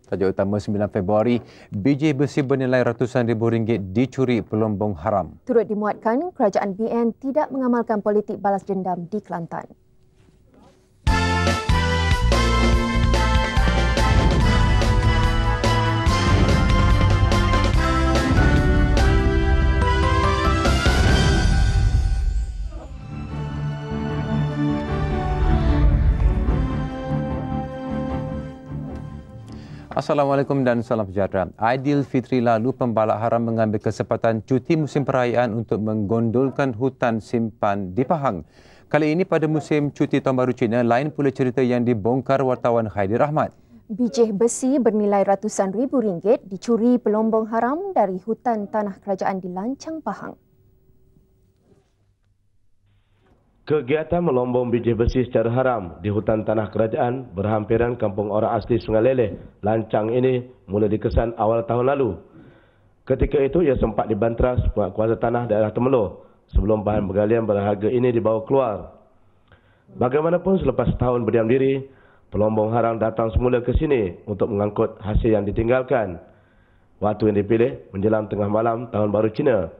Tajuk utama 9 Februari, biji besi bernilai ratusan ribu ringgit dicuri pelombong haram. Turut dimuatkan, kerajaan BN tidak mengamalkan politik balas dendam di Kelantan. Assalamualaikum dan salam sejahtera. Aidilfitri lalu, pembalak haram mengambil kesempatan cuti musim perayaan untuk menggondolkan hutan simpan di Pahang. Kali ini pada musim cuti Tahun Baru Cina, lain pula cerita yang dibongkar wartawan Haidir Ahmad. Biji besi bernilai ratusan ribu ringgit dicuri pelombong haram dari hutan tanah kerajaan di Lancang, Pahang. Kegiatan melombong biji besi secara haram di hutan tanah kerajaan berhampiran kampung orang asli Sungai Leleh, Lancang ini mula dikesan awal tahun lalu. Ketika itu ia sempat dibantras kuasa tanah daerah Temeloh sebelum bahan bergalian berharga ini dibawa keluar. Bagaimanapun selepas tahun berdiam diri, pelombong haram datang semula ke sini untuk mengangkut hasil yang ditinggalkan. Waktu yang dipilih menjelang tengah malam Tahun Baru Cina.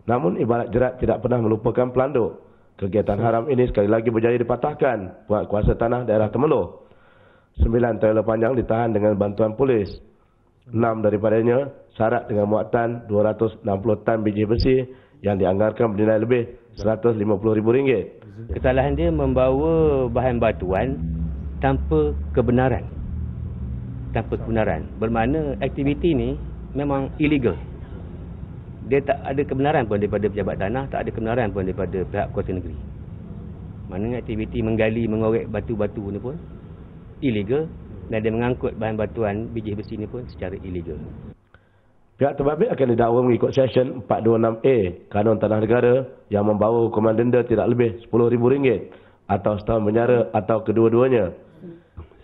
Namun ibarat jerat tidak pernah melupakan pelanduk. Kegiatan haram ini sekali lagi berjaya dipatahkan buat kuasa tanah daerah Temeloh. 9 trailer panjang ditahan dengan bantuan polis. 6 daripadanya syarat dengan muatan 260 tan biji besi yang dianggarkan bernilai lebih RM150,000. Kesalahan dia membawa bahan batuan tanpa kebenaran. Bermakna aktiviti ini memang illegal. Dia tak ada kebenaran pun daripada pejabat tanah, tak ada kebenaran pun daripada pihak kuasa negeri. Maknanya aktiviti menggali, mengorek batu-batu ni pun illegal, dan dia mengangkut bahan batuan biji besi ni pun secara illegal. Pihak terbabit akan didakwa mengikut Seksyen 426A Kanun Tanah Negara yang membawa hukuman denda tidak lebih RM10,000 atau setahun penjara atau kedua-duanya.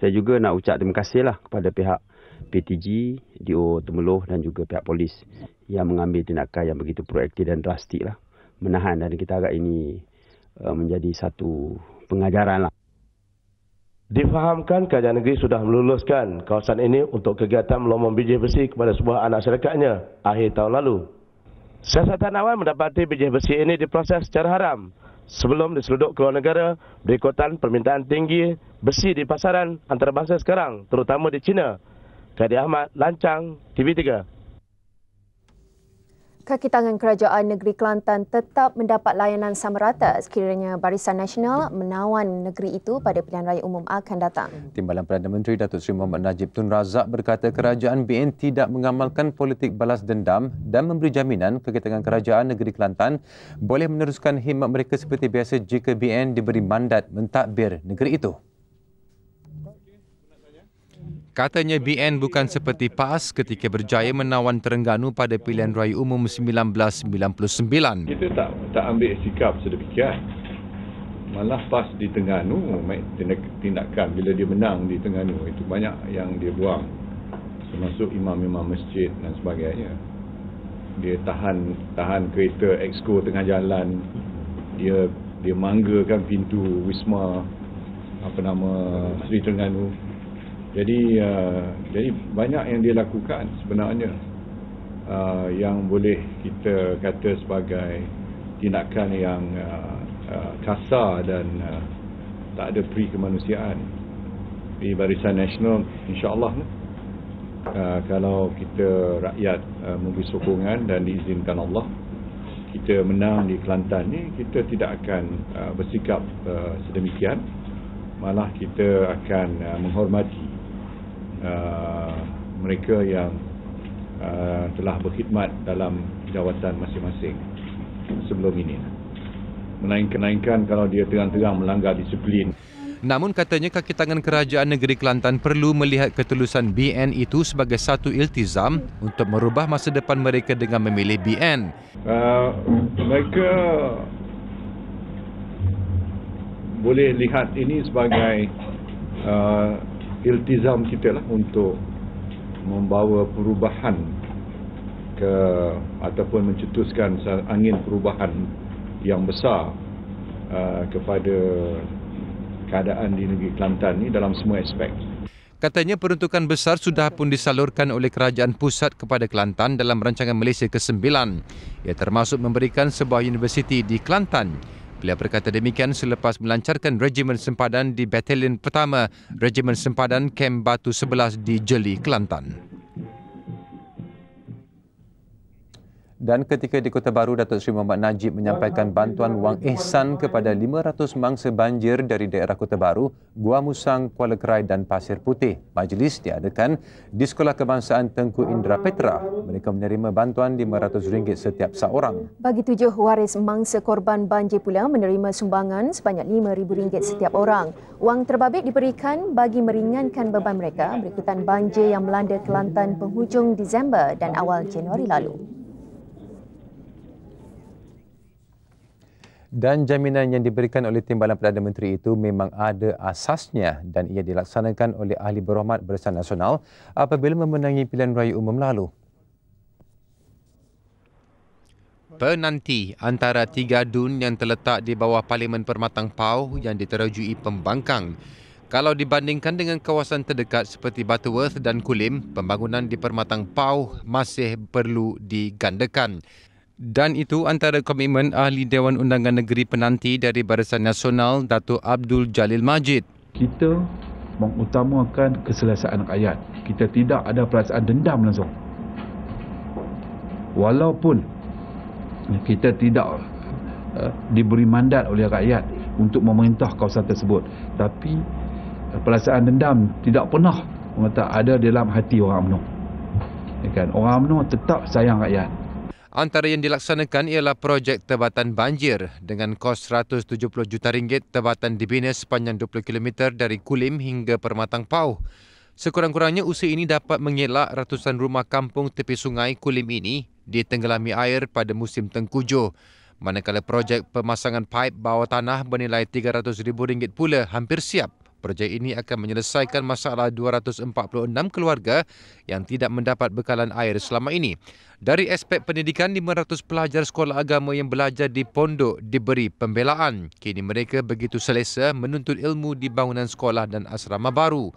Saya juga nak ucap terima kasihlah kepada pihak PTG, DO Temeloh dan juga pihak polis yang mengambil tindakan yang begitu proaktif dan drastik lah, menahan, dan kita harap ini menjadi satu pengajaran lah. Difahamkan kerajaan negeri sudah meluluskan kawasan ini untuk kegiatan melombong biji besi kepada sebuah anak syarikat akhir tahun lalu. Siasatan awal mendapati biji besi ini diproses secara haram sebelum diseluduk ke luar negara berikutan permintaan tinggi besi di pasaran antarabangsa sekarang, terutama di China. Haidir Ahmad, Lancang, TV3. Kaki tangan Kerajaan Negeri Kelantan tetap mendapat layanan sama rata sekiranya Barisan Nasional menawan negeri itu pada pilihan raya umum akan datang. Timbalan Perdana Menteri Datuk Seri Mohamad Najib Tun Razak berkata kerajaan BN tidak mengamalkan politik balas dendam dan memberi jaminan kaki tangan Kerajaan Negeri Kelantan boleh meneruskan khidmat mereka seperti biasa jika BN diberi mandat mentadbir negeri itu. Katanya BN bukan seperti PAS ketika berjaya menawan Terengganu pada pilihan raya umum 1999. Kita tak ambil sikap sedemikian. Malah PAS di Terengganu, tindakan bila dia menang di Terengganu, itu banyak yang dia buang. Termasuk imam-imam masjid dan sebagainya. Dia tahan kereta exco tengah jalan. Dia manggakan pintu Wisma Sri Terengganu. Jadi banyak yang dia lakukan sebenarnya yang boleh kita kata sebagai tindakan yang kasar dan tak ada peri kemanusiaan. Di Barisan Nasional, insya-Allah kalau kita rakyat memberi sokongan dan diizinkan Allah, kita menang di Kelantan ni, kita tidak akan bersikap sedemikian. Malah kita akan menghormati mereka yang telah berkhidmat dalam jawatan masing-masing sebelum ini. Melainkan kalau dia terang-terang melanggar disiplin. Namun katanya kaki tangan Kerajaan Negeri Kelantan perlu melihat ketulusan BN itu sebagai satu iltizam untuk merubah masa depan mereka dengan memilih BN. Mereka boleh lihat ini sebagai iltizam kita lah untuk membawa perubahan ataupun mencetuskan angin perubahan yang besar kepada keadaan di negeri Kelantan ni dalam semua aspek. Katanya peruntukan besar sudah pun disalurkan oleh Kerajaan Pusat kepada Kelantan dalam rancangan Malaysia ke-9. Ia termasuk memberikan sebuah universiti di Kelantan. Beliau berkata demikian selepas melancarkan Regimen Sempadan di Batalion Pertama Regimen Sempadan Kem Batu 11 di Jeli, Kelantan. Dan ketika di Kota Baru, Datuk Seri Mohamad Najib menyampaikan bantuan wang ihsan kepada 500 mangsa banjir dari daerah Kota Baru, Gua Musang, Kuala Kerai dan Pasir Putih. Majlis diadakan di Sekolah Kebangsaan Tengku Indra Petra. Mereka menerima bantuan RM500 setiap seorang. Bagi 7 waris mangsa korban banjir pula menerima sumbangan sebanyak RM5,000 setiap orang. Wang terbabit diberikan bagi meringankan beban mereka berikutan banjir yang melanda Kelantan penghujung Disember dan awal Januari lalu. Dan jaminan yang diberikan oleh Timbalan Perdana Menteri itu memang ada asasnya dan ia dilaksanakan oleh Ahli Berhormat Barisan Nasional apabila memenangi pilihan raya umum lalu. Penanti antara 3 dun yang terletak di bawah Parlimen Permatang Pau yang diterajui pembangkang. Kalau dibandingkan dengan kawasan terdekat seperti Butterworth dan Kulim, pembangunan di Permatang Pau masih perlu digandakan. Dan itu antara komitmen Ahli Dewan Undangan Negeri Penanti dari Barisan Nasional, Datuk Abdul Jalil Majid. Kita mengutamakan keselesaan rakyat. Kita tidak ada perasaan dendam langsung. Walaupun kita tidak diberi mandat oleh rakyat untuk memerintah kawasan tersebut, tapi perasaan dendam tidak pernah ada dalam hati orang UMNO. Orang UMNO tetap sayang rakyat. Antara yang dilaksanakan ialah projek tebatan banjir dengan kos RM170 juta tebatan dibina sepanjang 20 km dari Kulim hingga Permatang Pau. Sekurang-kurangnya usaha ini dapat mengelak ratusan rumah kampung tepi sungai Kulim ini ditenggelami air pada musim tengkujuh. Manakala projek pemasangan paip bawah tanah bernilai RM300,000 pula hampir siap. Projek ini akan menyelesaikan masalah 246 keluarga yang tidak mendapat bekalan air selama ini. Dari aspek pendidikan, 500 pelajar sekolah agama yang belajar di pondok diberi pembelaan. Kini mereka begitu selesa menuntut ilmu di bangunan sekolah dan asrama baru.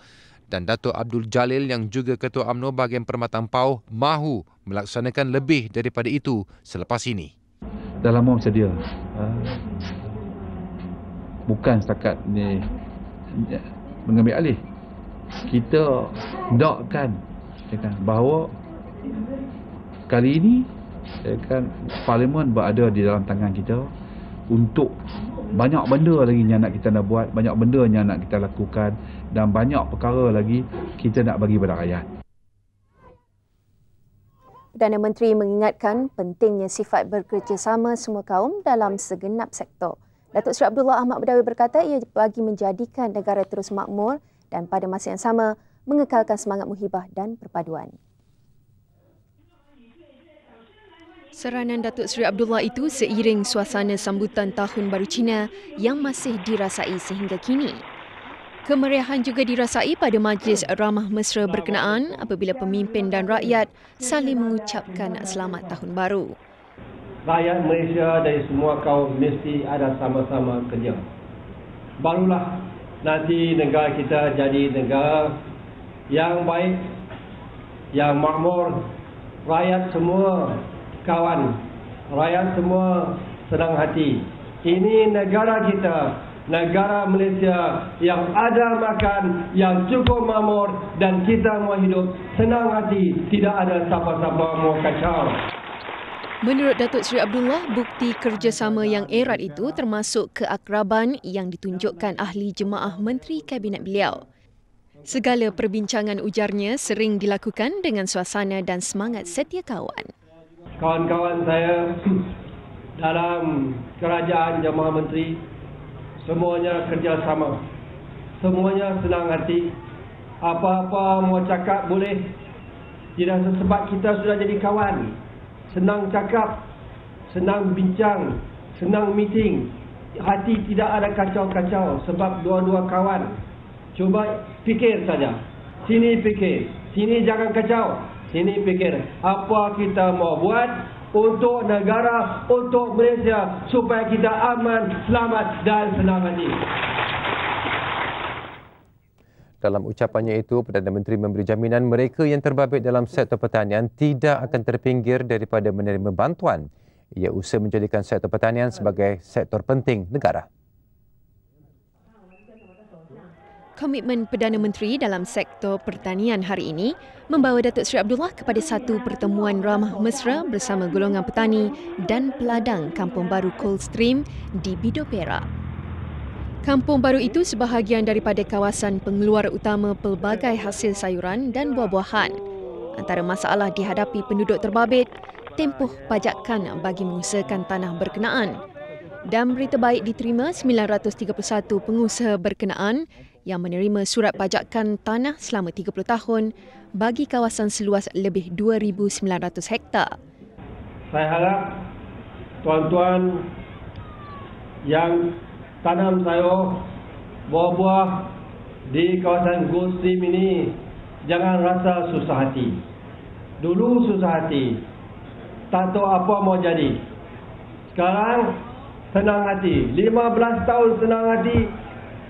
Dan Datuk Abdul Jalil yang juga Ketua UMNO bahagian Permatang Pau mahu melaksanakan lebih daripada itu selepas ini. Dalam UMNO sedia. Bukan setakat ni mengambil alih. Kita hendakkan bahawa kali ini Parlimen berada di dalam tangan kita untuk banyak benda lagi yang nak kita nak buat, banyak benda yang nak kita lakukan dan banyak perkara lagi kita nak bagi pada rakyat. Perdana Menteri mengingatkan pentingnya sifat bekerjasama semua kaum dalam segenap sektor. Datuk Seri Abdullah Ahmad Badawi berkata ia bagi menjadikan negara terus makmur dan pada masa yang sama mengekalkan semangat muhibah dan perpaduan. Seranan Datuk Seri Abdullah itu seiring suasana sambutan Tahun Baru Cina yang masih dirasai sehingga kini. Kemeriahan juga dirasai pada majlis ramah mesra berkenaan apabila pemimpin dan rakyat saling mengucapkan selamat Tahun Baru. Rakyat Malaysia dari semua kaum mesti ada sama-sama kerja. Barulah nanti negara kita jadi negara yang baik, yang makmur, rakyat semua kawan, rakyat semua senang hati. Ini negara kita, negara Malaysia yang ada makan, yang cukup makmur dan kita mau hidup senang hati, tidak ada siapa-siapa mau kacau. Menurut Datuk Seri Abdullah, bukti kerjasama yang erat itu termasuk keakraban yang ditunjukkan ahli jemaah menteri kabinet beliau. Segala perbincangan ujarnya sering dilakukan dengan suasana dan semangat setia kawan. Kawan-kawan saya dalam kerajaan jemaah menteri semuanya kerjasama, semuanya senang hati. Apa-apa mau cakap boleh, tidak sebab kita sudah jadi kawan. Senang cakap, senang bincang, senang meeting. Hati tidak ada kacau-kacau sebab dua-dua kawan. Coba fikir saja. Sini fikir, sini jangan kacau. Sini fikir apa kita mau buat untuk negara, untuk Malaysia supaya kita aman, selamat dan senang hati. Dalam ucapannya itu, Perdana Menteri memberi jaminan mereka yang terbabit dalam sektor pertanian tidak akan terpinggir daripada menerima bantuan. Ia usaha menjadikan sektor pertanian sebagai sektor penting negara. Komitmen Perdana Menteri dalam sektor pertanian hari ini membawa Datuk Seri Abdullah kepada satu pertemuan ramah mesra bersama golongan petani dan peladang Kampung Baru Coldstream di Bido Perak. Kampung baru itu sebahagian daripada kawasan pengeluar utama pelbagai hasil sayuran dan buah-buahan. Antara masalah dihadapi penduduk terbabit, tempoh pajakan bagi mengusahakan tanah berkenaan. Dan berita baik diterima 931 pengusaha berkenaan yang menerima surat pajakan tanah selama 30 tahun bagi kawasan seluas lebih 2,900 hektar. Saya harap tuan-tuan yang tanam sayur, buah-buah di kawasan Coldstream ini jangan rasa susah hati. Dulu susah hati, tak tahu apa mau jadi. Sekarang senang hati, 15 tahun senang hati,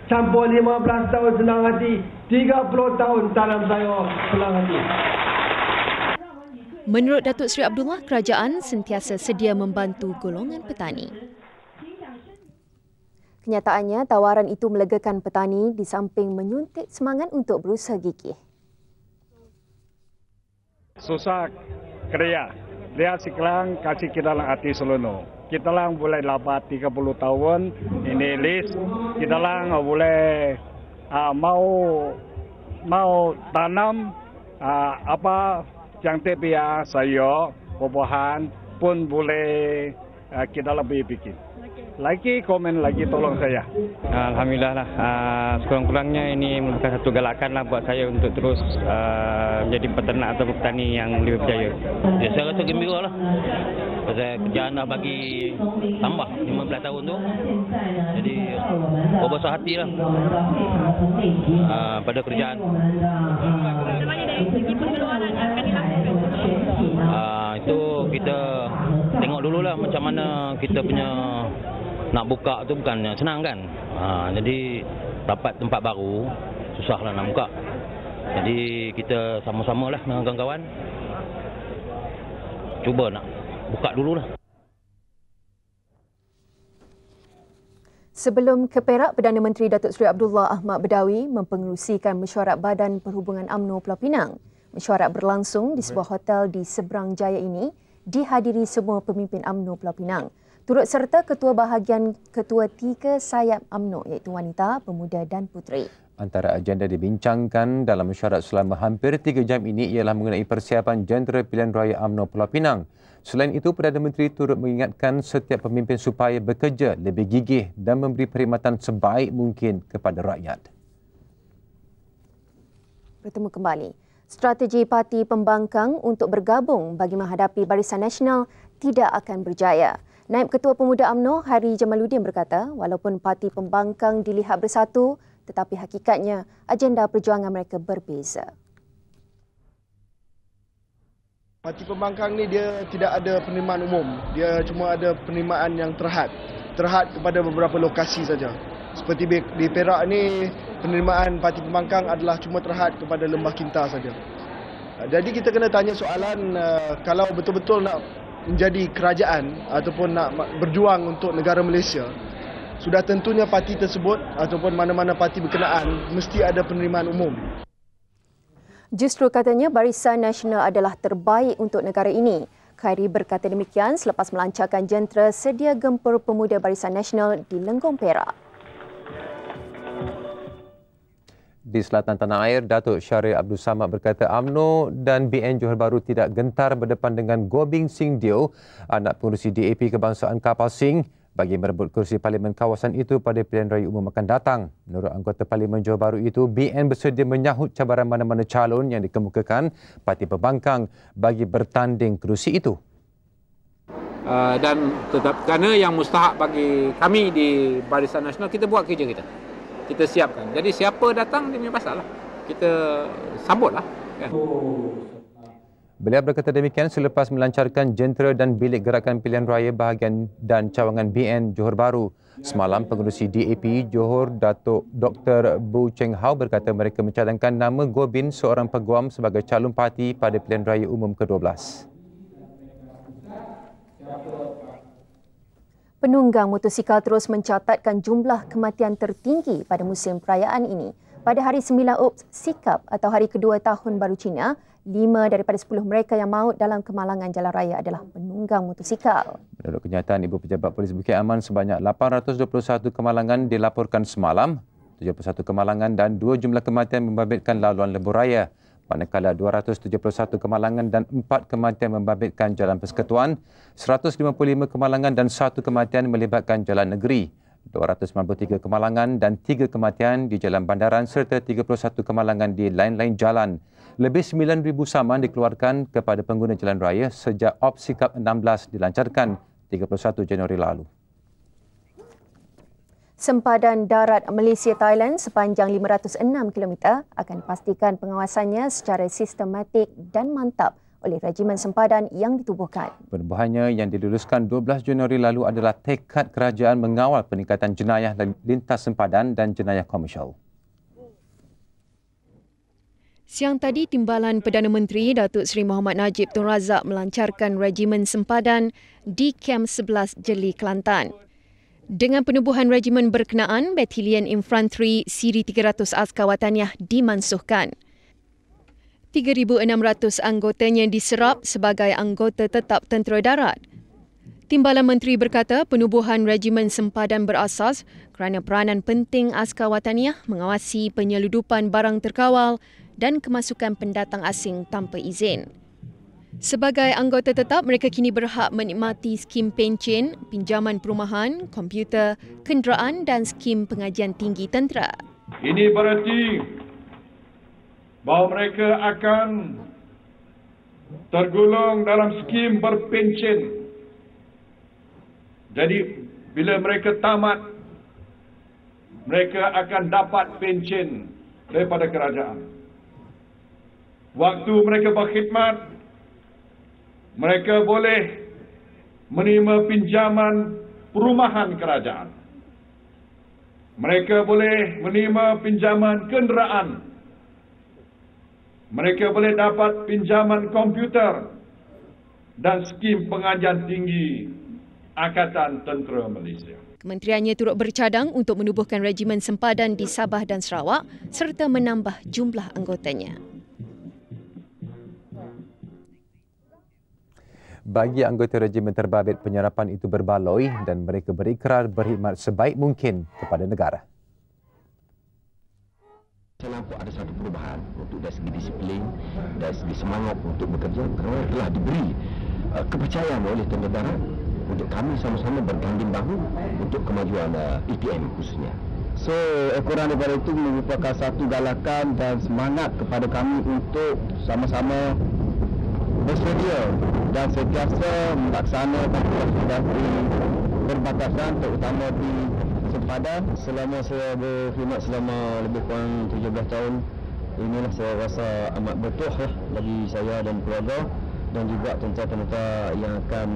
campur 15 tahun senang hati, 30 tahun tanam sayur senang hati. Menurut Datuk Seri Abdullah, kerajaan sentiasa sedia membantu golongan petani. Kenyataannya, tawaran itu melegakan petani di samping menyuntik semangat untuk berusaha gigih. Susah kerja. Lihat sekarang kasih kita lang hati seluruh. Kita lang boleh lapat 30 tahun ini list. Kita lang boleh mau tanam apa yang tepiak sayur, buah-buahan pun boleh kita lebih bikin. Lagi komen lagi tolong saya. Alhamdulillah lah. Sekurang-kurangnya ini merupakan satu galakan lah buat saya untuk terus menjadi peternak atau petani yang lebih berjaya. Ya, saya rasa gembira lah. Pasal kerjaan dah bagi tambah 15 tahun tu. Jadi berbesar hati lah pada kerjaan. Itu kita tengok dululah macam mana kita punya nak buka tu bukan senang kan. Jadi dapat tempat baru susahlah nak buka. Jadi kita sama-sama lah dengan kawan-kawan cuba nak buka dululah. Sebelum ke Perak, Perdana Menteri Datuk Seri Abdullah Ahmad Badawi mempengerusikan mesyuarat Badan Perhubungan UMNO Pulau Pinang. Mesyuarat berlangsung di sebuah hotel di Seberang Jaya ini dihadiri semua pemimpin UMNO Pulau Pinang. Turut serta Ketua Bahagian Ketua 3 sayap UMNO iaitu wanita, pemuda dan puteri. Antara agenda dibincangkan dalam mesyuarat selama hampir 3 jam ini ialah mengenai persiapan jentera pilihan raya UMNO Pulau Pinang. Selain itu, Perdana Menteri turut mengingatkan setiap pemimpin supaya bekerja lebih gigih dan memberi perkhidmatan sebaik mungkin kepada rakyat. Bertemu kembali. Strategi Parti Pembangkang untuk bergabung bagi menghadapi Barisan Nasional tidak akan berjaya. Naib Ketua Pemuda UMNO Hari Jamaluddin berkata, walaupun Parti Pembangkang dilihat bersatu, tetapi hakikatnya agenda perjuangan mereka berbeza. Parti Pembangkang ni dia tidak ada penerimaan umum. Dia cuma ada penerimaan yang terhad. Terhad kepada beberapa lokasi saja. Seperti di Perak ni, penerimaan Parti Pembangkang adalah cuma terhad kepada Lembah Kinta saja. Jadi kita kena tanya soalan, kalau betul-betul nak menjadi kerajaan ataupun nak berjuang untuk negara Malaysia, sudah tentunya parti tersebut ataupun mana-mana parti berkenaan mesti ada penerimaan umum. Justru katanya Barisan Nasional adalah terbaik untuk negara ini. Khairi berkata demikian selepas melancarkan jentera sedia gempur pemuda Barisan Nasional di Lenggong Perak. Di selatan tanah air, Datuk Syaril Abdul Samad berkata UMNO dan BN Johor Bahru tidak gentar berdepan dengan Goh Beng Sing Dio, anak pengurusi DAP Kebangsaan Kapal Sing, bagi merebut kursi parlimen kawasan itu pada pilihan raya umum akan datang. Menurut anggota Parlimen Johor Bahru itu, BN bersedia menyahut cabaran mana-mana calon yang dikemukakan Parti Pembangkang bagi bertanding kerusi itu. Dan tetap kerana yang mustahak bagi kami di Barisan Nasional, kita buat kerja kita. Kita siapkan. Jadi siapa datang dia punya pasal lah. Kita sambut lah. Kan? Beliau berkata demikian selepas melancarkan jentera dan bilik gerakan pilihan raya bahagian dan cawangan BN Johor Bahru. Semalam, pengerusi DAP Johor, Datuk Dr. Bu Cheng Hao berkata mereka mencadangkan nama Gobin, seorang peguam sebagai calon parti pada pilihan raya umum ke-12. Penunggang motosikal terus mencatatkan jumlah kematian tertinggi pada musim perayaan ini. Pada hari 9 Opt Sikap atau hari kedua Tahun Baru Cina, 5 daripada 10 mereka yang maut dalam kemalangan jalan raya adalah penunggang motosikal. Menurut kenyataan Ibu Pejabat Polis Bukit Aman, sebanyak 821 kemalangan dilaporkan semalam, 71 kemalangan dan 2 jumlah kematian membabitkan laluan lebuh raya. Manakala 271 kemalangan dan 4 kematian membabitkan jalan persekutuan, 155 kemalangan dan 1 kematian melibatkan jalan negeri, 293 kemalangan dan 3 kematian di jalan bandaran serta 31 kemalangan di lain-lain jalan. Lebih 9,000 saman dikeluarkan kepada pengguna jalan raya sejak Opt Sikap 16 dilancarkan 31 Januari lalu. Sempadan darat Malaysia-Thailand sepanjang 506 km akan dipastikan pengawasannya secara sistematik dan mantap oleh regimen sempadan yang ditubuhkan. Perubahannya yang diluluskan 12 Januari lalu adalah tekad kerajaan mengawal peningkatan jenayah lintas sempadan dan jenayah komersial. Siang tadi, Timbalan Perdana Menteri Datuk Seri Mohamad Najib Tun Razak melancarkan regimen sempadan di Kem 11 Jeli, Kelantan. Dengan penubuhan regimen berkenaan, Batalion Infanteri Siri 300 Askar Wataniah dimansuhkan. 3,600 anggotanya diserap sebagai anggota tetap tentera darat. Timbalan Menteri berkata penubuhan regimen sempadan berasas kerana peranan penting Askar Wataniah mengawasi penyeludupan barang terkawal dan kemasukan pendatang asing tanpa izin. Sebagai anggota tetap, mereka kini berhak menikmati skim pencen, pinjaman perumahan, komputer, kenderaan dan skim pengajian tinggi tentera. Ini berarti bahawa mereka akan tergolong dalam skim berpencen. Jadi, bila mereka tamat, mereka akan dapat pencen daripada kerajaan. Waktu mereka berkhidmat, mereka boleh menerima pinjaman perumahan kerajaan. Mereka boleh menerima pinjaman kenderaan. Mereka boleh dapat pinjaman komputer dan skim pengajian tinggi Angkatan Tentera Malaysia. Kementeriannya turut bercadang untuk menubuhkan regimen sempadan di Sabah dan Sarawak serta menambah jumlah anggotanya. Bagi anggota regimen terbabit, penyerapan itu berbaloi dan mereka berikrar berkhidmat sebaik mungkin kepada negara. Saya nampak ada satu perubahan untuk dari segi disiplin, dari segi semangat untuk bekerja kerana telah diberi kepercayaan oleh tentera darat untuk kami sama-sama berganding bahu untuk kemajuan EPM khususnya. So, kurang daripada itu merupakan satu galakan dan semangat kepada kami untuk sama-sama bersedia dan sentiasa melaksanakan tugas di perbatasan terutama di sempadan. Selama saya berkhidmat selama lebih kurang 17 tahun, inilah saya rasa amat bertuah bagi saya dan keluarga dan juga tentera-tentera yang akan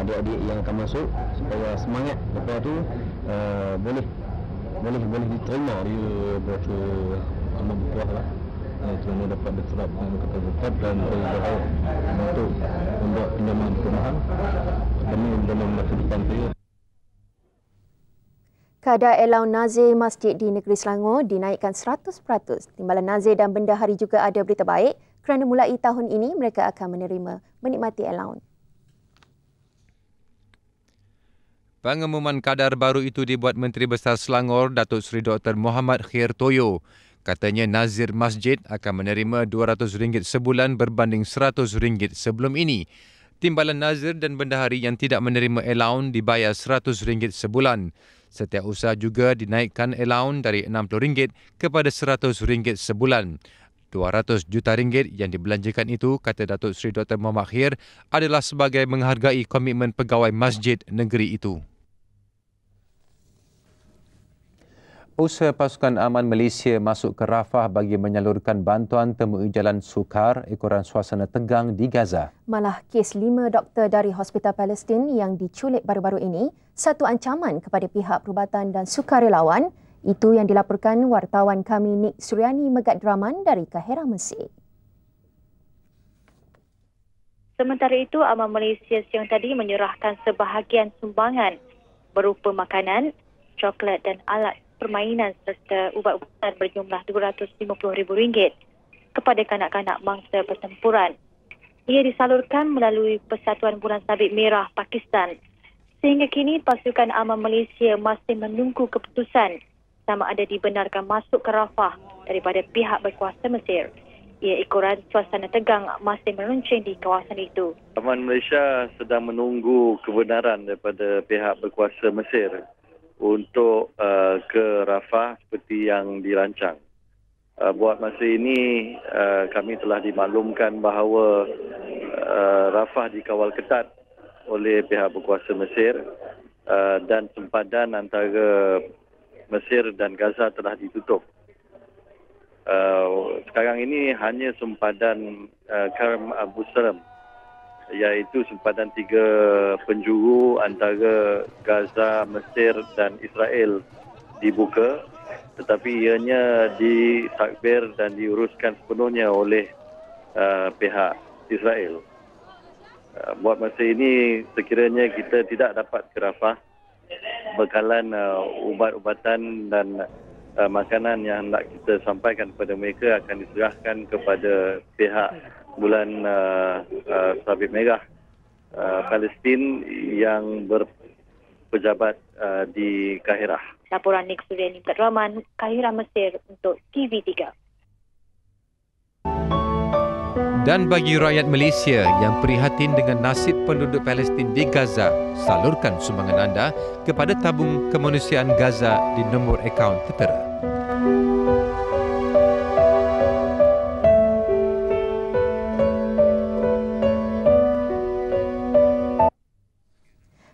adik-adik yang akan masuk supaya semangat lepas tu boleh diterima. Dia berasa amat bertuah lah. Kerana dapat diserap angkatan tetap dan berharap untuk membuat pinjaman perumahan demi dalam masa depan saya. Kadar allowance nazir masjid di negeri Selangor dinaikkan 100%. Timbalan nazir dan bendahari juga ada berita baik kerana mulai tahun ini mereka akan menikmati allowance. Pengumuman kadar baru itu dibuat Menteri Besar Selangor, Datuk Seri Dr. Mohamad Khair Toyo. Katanya nazir masjid akan menerima RM200 sebulan berbanding RM100 sebelum ini. Timbalan nazir dan bendahari yang tidak menerima allowance dibayar RM100 sebulan. Setiap usaha juga dinaikkan allowance dari RM60 kepada RM100 sebulan. RM200 juta yang dibelanjakan itu, kata Datuk Seri Dr. Mohamad Khair, adalah sebagai menghargai komitmen pegawai masjid negeri itu. Usaha pasukan aman Malaysia masuk ke Rafah bagi menyalurkan bantuan temui jalan sukar ekoran suasana tegang di Gaza. Malah kes 5 doktor dari Hospital Palestin yang diculik baru-baru ini satu ancaman kepada pihak perubatan dan sukarelawan. Itu yang dilaporkan wartawan kami Nik Suryani Megat Draman dari Kahira, Mesir. Sementara itu, Aman Malaysia siang tadi menyerahkan sebahagian sumbangan berupa makanan, coklat dan alat permainan serta ubat-ubatan berjumlah RM250,000 kepada kanak-kanak mangsa pertempuran. Ia disalurkan melalui Persatuan Bulan Sabit Merah Pakistan. Sehingga kini, pasukan aman Malaysia masih menunggu keputusan sama ada dibenarkan masuk ke Rafah daripada pihak berkuasa Mesir. Ia ekoran suasana tegang masih meruncing di kawasan itu. Aman Malaysia sedang menunggu kebenaran daripada pihak berkuasa Mesir untuk ke Rafah seperti yang dirancang. Buat masa ini kami telah dimaklumkan bahawa Rafah dikawal ketat oleh pihak berkuasa Mesir dan sempadan antara Mesir dan Gaza telah ditutup. Sekarang ini hanya sempadan Karm Abu Salam, iaitu sempadan 3 penjuru antara Gaza, Mesir dan Israel dibuka, tetapi ianya ditakbir dan diuruskan sepenuhnya oleh pihak Israel. Buat masa ini sekiranya kita tidak dapat ke Rafah, bekalan ubat-ubatan dan makanan yang hendak kita sampaikan kepada mereka akan diserahkan kepada pihak Bulan Sabit Merah Palestin yang berpejabat di Kahira. Laporan Nik Suryani Megat Draman, Kahira, Mesir untuk TV3. Dan bagi rakyat Malaysia yang prihatin dengan nasib penduduk Palestin di Gaza, salurkan sumbangan anda kepada tabung kemanusiaan Gaza di nombor akaun tertera.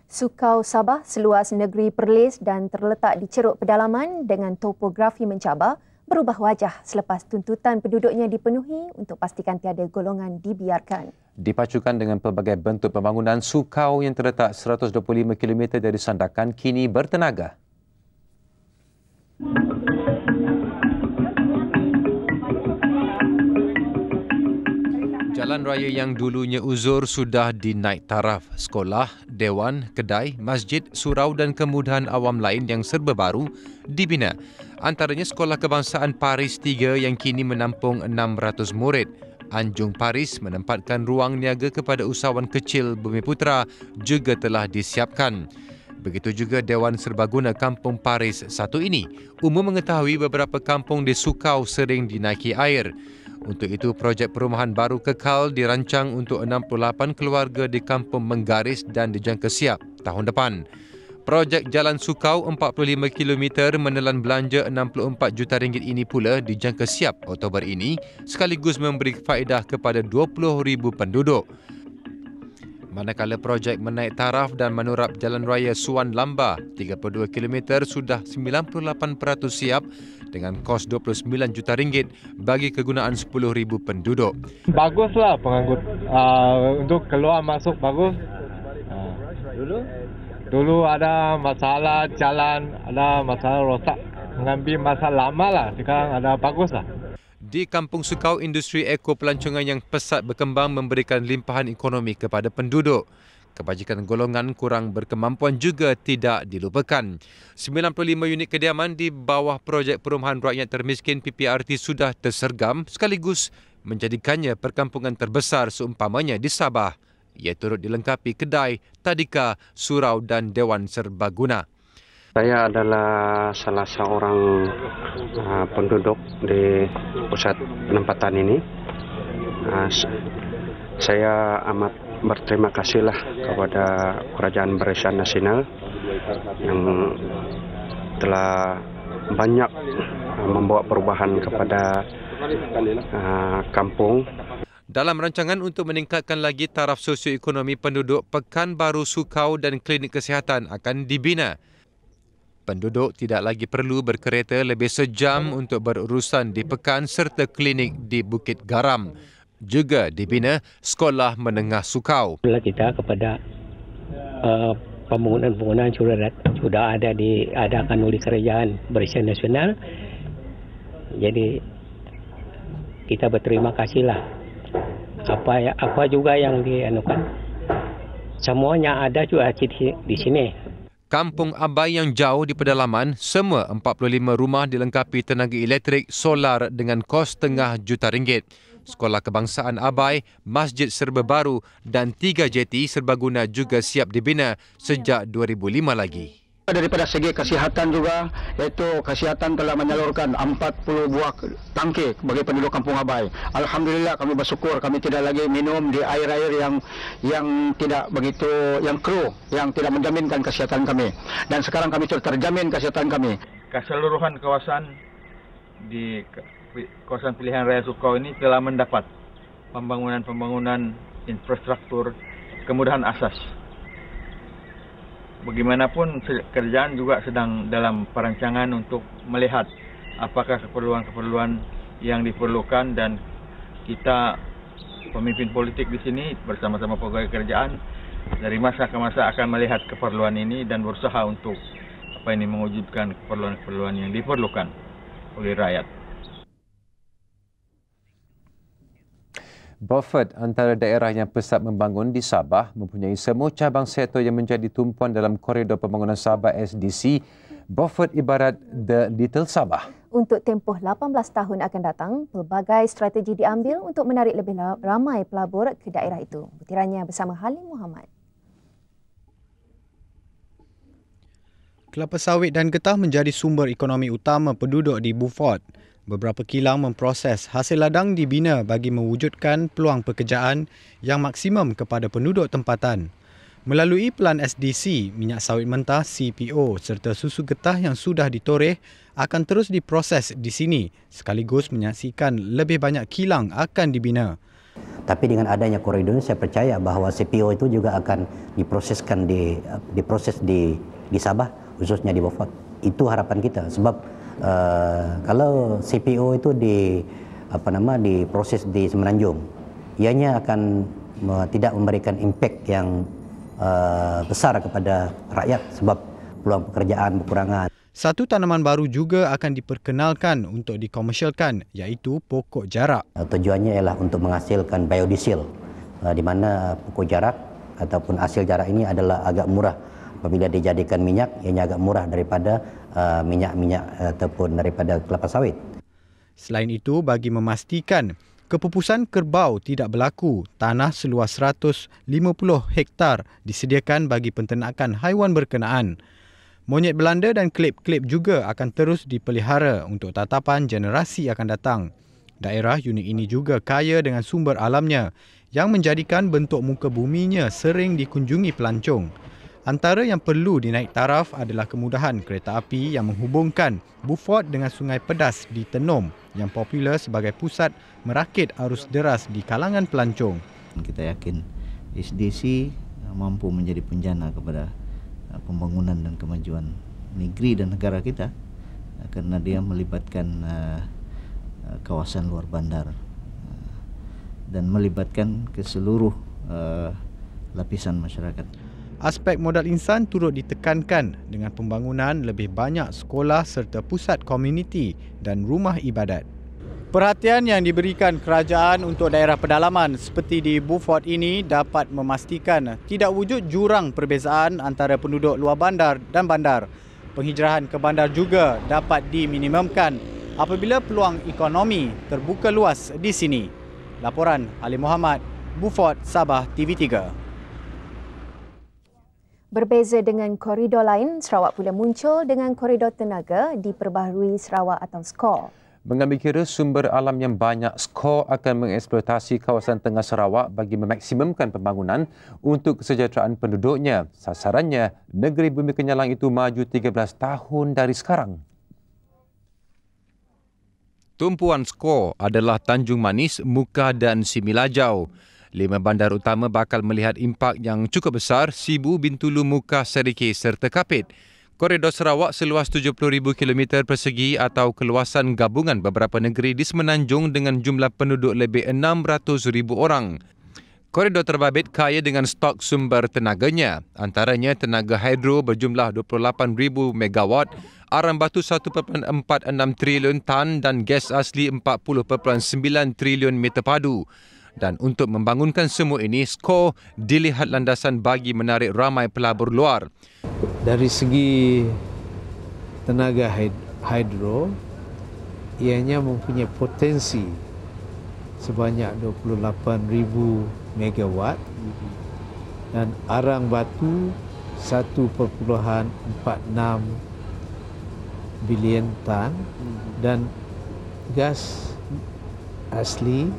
Sukau Sabah seluas negeri Perlis dan terletak di Ceruk Pedalaman dengan topografi mencabar berubah wajah selepas tuntutan penduduknya dipenuhi untuk pastikan tiada golongan dibiarkan. Dipacukan dengan pelbagai bentuk pembangunan, Sukau yang terletak 125 km dari Sandakan kini bertenaga. Jalan raya yang dulunya uzur sudah dinaik taraf. Sekolah, dewan, kedai, masjid, surau dan kemudahan awam lain yang serba baru dibina. Antaranya Sekolah Kebangsaan Paris 3 yang kini menampung 600 murid. Anjung Paris menempatkan ruang niaga kepada usahawan kecil Bumiputra juga telah disiapkan. Begitu juga Dewan Serbaguna Kampung Paris 1 ini. Umum mengetahui beberapa kampung di Sukau sering dinaiki air. Untuk itu, projek perumahan baru kekal dirancang untuk 68 keluarga di Kampung Menggaris dan dijangka siap tahun depan. Projek Jalan Sukau 45 km menelan belanja RM64 juta ini pula dijangka siap Oktober ini sekaligus memberi faedah kepada 20,000 penduduk. Manakala projek menaik taraf dan menurap Jalan Raya Suan Lamba 32 km sudah 98% siap dengan kos RM29 juta bagi kegunaan 10,000 penduduk. Baguslah pengangkut untuk keluar masuk bagus. Dulu ada masalah jalan, ada masalah rosak, mengambil masa lama lah. Sekarang ada baguslah. Di Kampung Sukau, industri eko pelancongan yang pesat berkembang memberikan limpahan ekonomi kepada penduduk. Kebajikan golongan kurang berkemampuan juga tidak dilupakan. 95 unit kediaman di bawah projek perumahan rakyat termiskin PPRT sudah tersergam sekaligus menjadikannya perkampungan terbesar seumpamanya di Sabah. Ia turut dilengkapi kedai, tadika, surau dan dewan serbaguna. Saya adalah salah seorang penduduk di pusat penempatan ini. Saya amat berterima kasihlah kepada Kerajaan Barisan Nasional yang telah banyak membawa perubahan kepada kampung. Dalam rancangan untuk meningkatkan lagi taraf sosioekonomi penduduk, Pekanbaru Sukau dan klinik kesihatan akan dibina. Penduduk tidak lagi perlu berkereta lebih sejam untuk berurusan di pekan serta klinik di Bukit Garam. Juga dibina sekolah menengah Sukau. Kita kepada pembangunan sudah ada diadakan oleh kerajaan Barisan Nasional. Jadi kita berterima kasihlah. Apa juga yang dianukan. Semuanya ada juga di sini. Kampung Abai yang jauh di pedalaman, semua 45 rumah dilengkapi tenaga elektrik solar dengan kos RM0.5 juta. Sekolah Kebangsaan Abai, masjid serba baru dan 3 jeti serbaguna juga siap dibina sejak 2005 lagi. Daripada segi kesihatan juga, iaitu kesihatan telah menyalurkan 40 buah tangki bagi penduduk Kampung Abai. Alhamdulillah kami bersyukur kami tidak lagi minum di air-air yang tidak begitu, yang kru, yang tidak menjaminkan kesihatan kami. Dan sekarang kami sudah terjamin kesihatan kami. Keseluruhan kawasan di kawasan pilihan raya Sukau ini telah mendapat pembangunan infrastruktur kemudahan asas. Bagaimanapun kerjaan juga sedang dalam perancangan untuk melihat apakah keperluan-keperluan yang diperlukan, dan kita pemimpin politik di sini bersama-sama pegawai kerjaan dari masa ke masa akan melihat keperluan ini dan berusaha untuk mewujudkan keperluan-keperluan yang diperlukan oleh rakyat. Beaufort, antara daerah yang pesat membangun di Sabah, mempunyai semua cabang sektor yang menjadi tumpuan dalam koridor pembangunan Sabah SDC. Beaufort ibarat The Little Sabah. Untuk tempoh 18 tahun akan datang, pelbagai strategi diambil untuk menarik lebih ramai pelabur ke daerah itu. Butirannya bersama Halim Muhammad. Kelapa sawit dan getah menjadi sumber ekonomi utama penduduk di Beaufort. Beberapa kilang memproses hasil ladang dibina bagi mewujudkan peluang pekerjaan yang maksimum kepada penduduk tempatan. Melalui pelan SDC, minyak sawit mentah, CPO serta susu getah yang sudah ditoreh akan terus diproses di sini sekaligus menyaksikan lebih banyak kilang akan dibina. Tapi dengan adanya koridor ini saya percaya bahawa CPO itu juga akan diproses di Sabah, khususnya di Beaufort. Itu harapan kita sebab kalau CPO itu diproses di Semenanjung, ianya akan tidak memberikan impak yang besar kepada rakyat sebab peluang pekerjaan berkurangan. Satu tanaman baru juga akan diperkenalkan untuk dikomersialkan, iaitu pokok jarak. Tujuannya ialah untuk menghasilkan biodiesel, di mana pokok jarak ataupun hasil jarak ini adalah agak murah. Apabila dijadikan minyak, ianya agak murah daripada minyak-minyak ataupun daripada kelapa sawit. Selain itu, bagi memastikan kepupusan kerbau tidak berlaku, tanah seluas 150 hektar disediakan bagi penternakan haiwan berkenaan. Monyet Belanda dan klip-klip juga akan terus dipelihara untuk tatapan generasi akan datang. Daerah unik ini juga kaya dengan sumber alamnya yang menjadikan bentuk muka buminya sering dikunjungi pelancong. Antara yang perlu dinaik taraf adalah kemudahan kereta api yang menghubungkan Beaufort dengan Sungai Pedas di Tenom yang popular sebagai pusat merakit arus deras di kalangan pelancong. Kita yakin SDC mampu menjadi penjana kepada pembangunan dan kemajuan negeri dan negara kita kerana dia melibatkan kawasan luar bandar dan melibatkan ke seluruh lapisan masyarakat. Aspek modal insan turut ditekankan dengan pembangunan lebih banyak sekolah serta pusat komuniti dan rumah ibadat. Perhatian yang diberikan kerajaan untuk daerah pedalaman seperti di Beaufort ini dapat memastikan tidak wujud jurang perbezaan antara penduduk luar bandar dan bandar. Penghijrahan ke bandar juga dapat diminimumkan apabila peluang ekonomi terbuka luas di sini. Laporan Ali Muhammad, Beaufort, Sabah, TV3. Berbeza dengan koridor lain, Sarawak pula muncul dengan koridor tenaga diperbaharui Sarawak atau SCORE. Mengambil kira sumber alam yang banyak, SCORE akan mengeksploitasi kawasan tengah Sarawak bagi memaksimumkan pembangunan untuk kesejahteraan penduduknya. Sasarannya, negeri bumi kenyalang itu maju 13 tahun dari sekarang. Tumpuan SCORE adalah Tanjung Manis, Muka dan Similajau. 5 bandar utama bakal melihat impak yang cukup besar, Sibu, Bintulu, Muka, Serikih serta Kapit. Koridor Sarawak seluas 70,000 km persegi atau keluasan gabungan beberapa negeri di Semenanjung dengan jumlah penduduk lebih 600,000 orang. Koridor terbabit kaya dengan stok sumber tenaganya, antaranya tenaga hidro berjumlah 28,000 megawatt, arang batu 1.46 trilion tan dan gas asli 40.9 triliun meter padu. Dan untuk membangunkan semua ini, skor dilihat landasan bagi menarik ramai pelabur luar. Dari segi tenaga hidro, ianya mempunyai potensi sebanyak 28,000 megawatt dan arang batu 1.46 bilion tan dan gas asli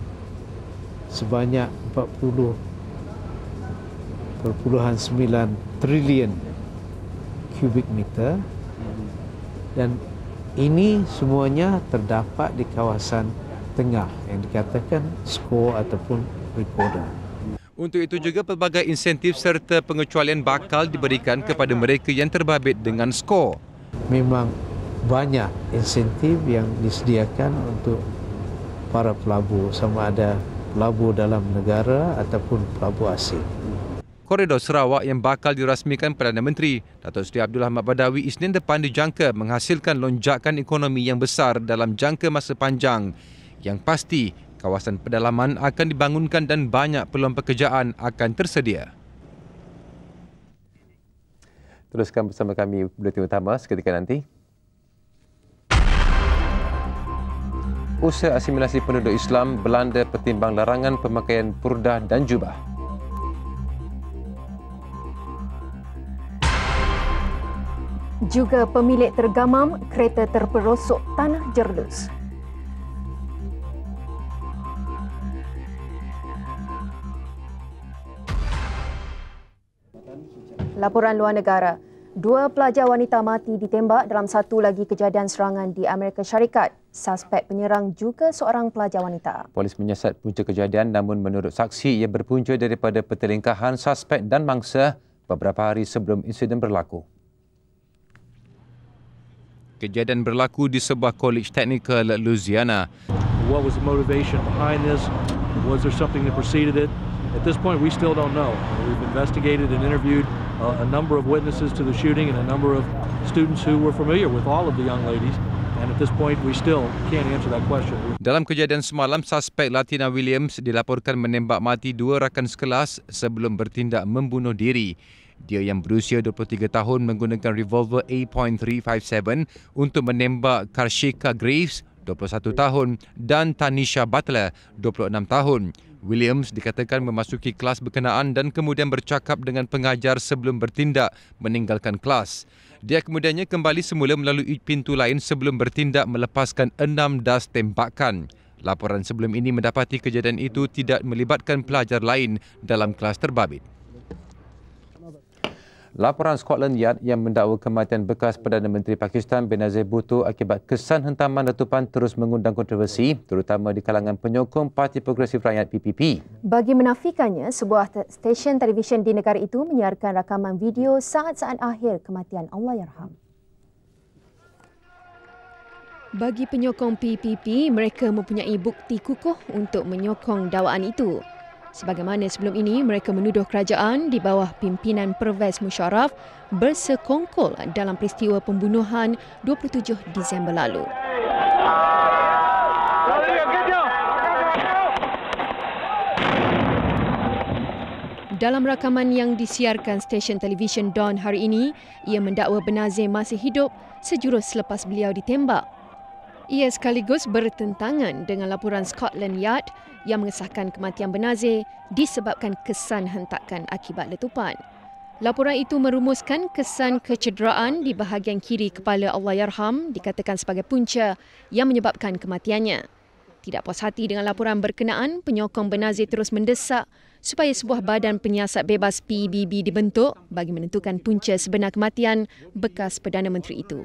sebanyak 40.9 trilion kubik meter, dan ini semuanya terdapat di kawasan tengah yang dikatakan skor ataupun recorder. Untuk itu juga pelbagai insentif serta pengecualian bakal diberikan kepada mereka yang terbabit dengan skor. Memang banyak insentif yang disediakan untuk para pelabur, sama ada pelabur dalam negara ataupun pelabur asing. Koridor Sarawak yang bakal dirasmikan Perdana Menteri Datuk Seri Abdul Hamid Badawi Isnin depan dijangka menghasilkan lonjakan ekonomi yang besar dalam jangka masa panjang. Yang pasti, kawasan pedalaman akan dibangunkan dan banyak peluang pekerjaan akan tersedia. Teruskan bersama kami buletin utama seketika nanti. Usaha asimilasi penduduk Islam Belanda pertimbang larangan pemakaian purdah dan jubah. Juga pemilik tergamam kereta terperosok tanah jerdus. Laporan luar negara. 2 pelajar wanita mati ditembak dalam satu lagi kejadian serangan di Amerika Syarikat. Suspek penyerang juga seorang pelajar wanita. Polis menyiasat punca kejadian, namun menurut saksi ia berpunca daripada pertelingkahan suspek dan mangsa beberapa hari sebelum insiden berlaku. Kejadian berlaku di sebuah college teknikal Louisiana. What was the motivation behind this? Was there something that preceded it? At this point, we still don't know. We've investigated and interviewed a number of witnesses to the shooting and a number of students who were familiar with all of the young ladies. And at this point, we still can't answer that question. Dalam kejadian semalam, suspek Latina Williams dilaporkan menembak mati 2 rakan sekelas sebelum bertindak membunuh diri. Dia yang berusia 23 tahun menggunakan revolver A.357 untuk menembak Karshika Graves, 21 tahun, dan Tanisha Butler, 26 tahun. Williams dikatakan memasuki kelas berkenaan dan kemudian bercakap dengan pengajar sebelum bertindak meninggalkan kelas. Dia kemudiannya kembali semula melalui pintu lain sebelum bertindak melepaskan 6 das tembakan. Laporan sebelum ini mendapati kejadian itu tidak melibatkan pelajar lain dalam kelas terbabit. Laporan Scotland Yard yang mendakwa kematian bekas Perdana Menteri Pakistan Benazir Bhutto akibat kesan hentaman letupan terus mengundang kontroversi, terutama di kalangan penyokong Parti Progresif Rakyat PPP. Bagi menafikannya, sebuah stesen televisyen di negara itu menyiarkan rakaman video saat-saat akhir kematian Allahyarham. Bagi penyokong PPP, mereka mempunyai bukti kukuh untuk menyokong dakwaan itu. Sebagaimana sebelum ini, mereka menuduh kerajaan di bawah pimpinan Pervez Musharraf bersekongkol dalam peristiwa pembunuhan 27 Disember lalu. Dalam rakaman yang disiarkan stesen televisyen Dawn hari ini, ia mendakwa Benazir masih hidup sejurus selepas beliau ditembak. Ia sekaligus bertentangan dengan laporan Scotland Yard yang mengesahkan kematian Benazir disebabkan kesan hentakan akibat letupan. Laporan itu merumuskan kesan kecederaan di bahagian kiri kepala Allahyarham dikatakan sebagai punca yang menyebabkan kematiannya. Tidak puas hati dengan laporan berkenaan, penyokong Benazir terus mendesak supaya sebuah badan penyiasat bebas PBB dibentuk bagi menentukan punca sebenar kematian bekas Perdana Menteri itu.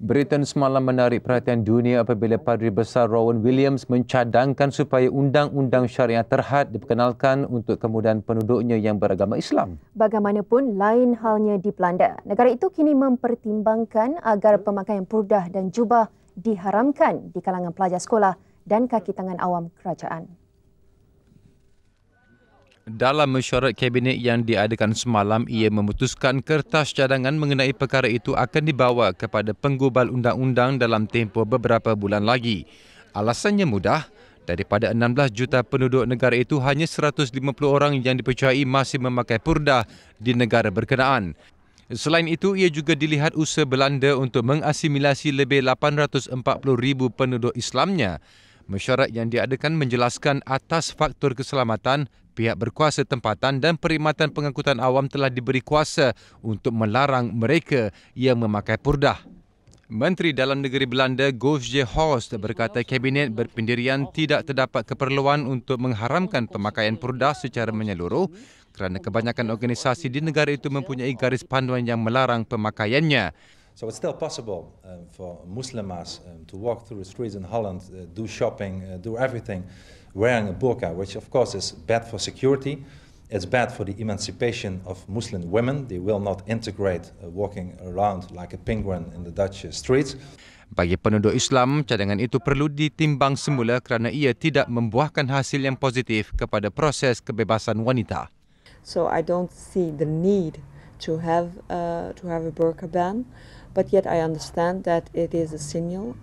Britain semalam menarik perhatian dunia apabila Padri Besar Rowan Williams mencadangkan supaya undang-undang syariah terhad diperkenalkan untuk kemudahan penduduknya yang beragama Islam. Bagaimanapun, lain halnya di Belanda. Negara itu kini mempertimbangkan agar pemakaian purdah dan jubah diharamkan di kalangan pelajar sekolah dan kaki tangan awam kerajaan. Dalam mesyuarat kabinet yang diadakan semalam, ia memutuskan kertas cadangan mengenai perkara itu akan dibawa kepada penggubal undang-undang dalam tempoh beberapa bulan lagi. Alasannya mudah, daripada 16 juta penduduk negara itu, hanya 150 orang yang dipercayai masih memakai purdah di negara berkenaan. Selain itu, ia juga dilihat usaha Belanda untuk mengasimilasi lebih 840,000 penduduk Islamnya. Mesyuarat yang diadakan menjelaskan atas faktor keselamatan, pihak berkuasa tempatan dan perkhidmatan pengangkutan awam telah diberi kuasa untuk melarang mereka yang memakai purdah. Menteri Dalam Negeri Belanda, Geert Horst, berkata kabinet berpendirian tidak terdapat keperluan untuk mengharamkan pemakaian purdah secara menyeluruh kerana kebanyakan organisasi di negara itu mempunyai garis panduan yang melarang pemakaiannya. So it's still possible for Muslimas to walk through the streets in Holland, do shopping, do everything wearing a burqa, which of course is bad for security. It's bad for the emancipation of Muslim women. They will not integrate walking around like a penguin in the Dutch streets. Bagi penduduk Islam, cadangan itu perlu ditimbang semula kerana ia tidak membuahkan hasil yang positif kepada proses kebebasan wanita. So I don't see the need to have a burqa ban, but yet I understand that it is a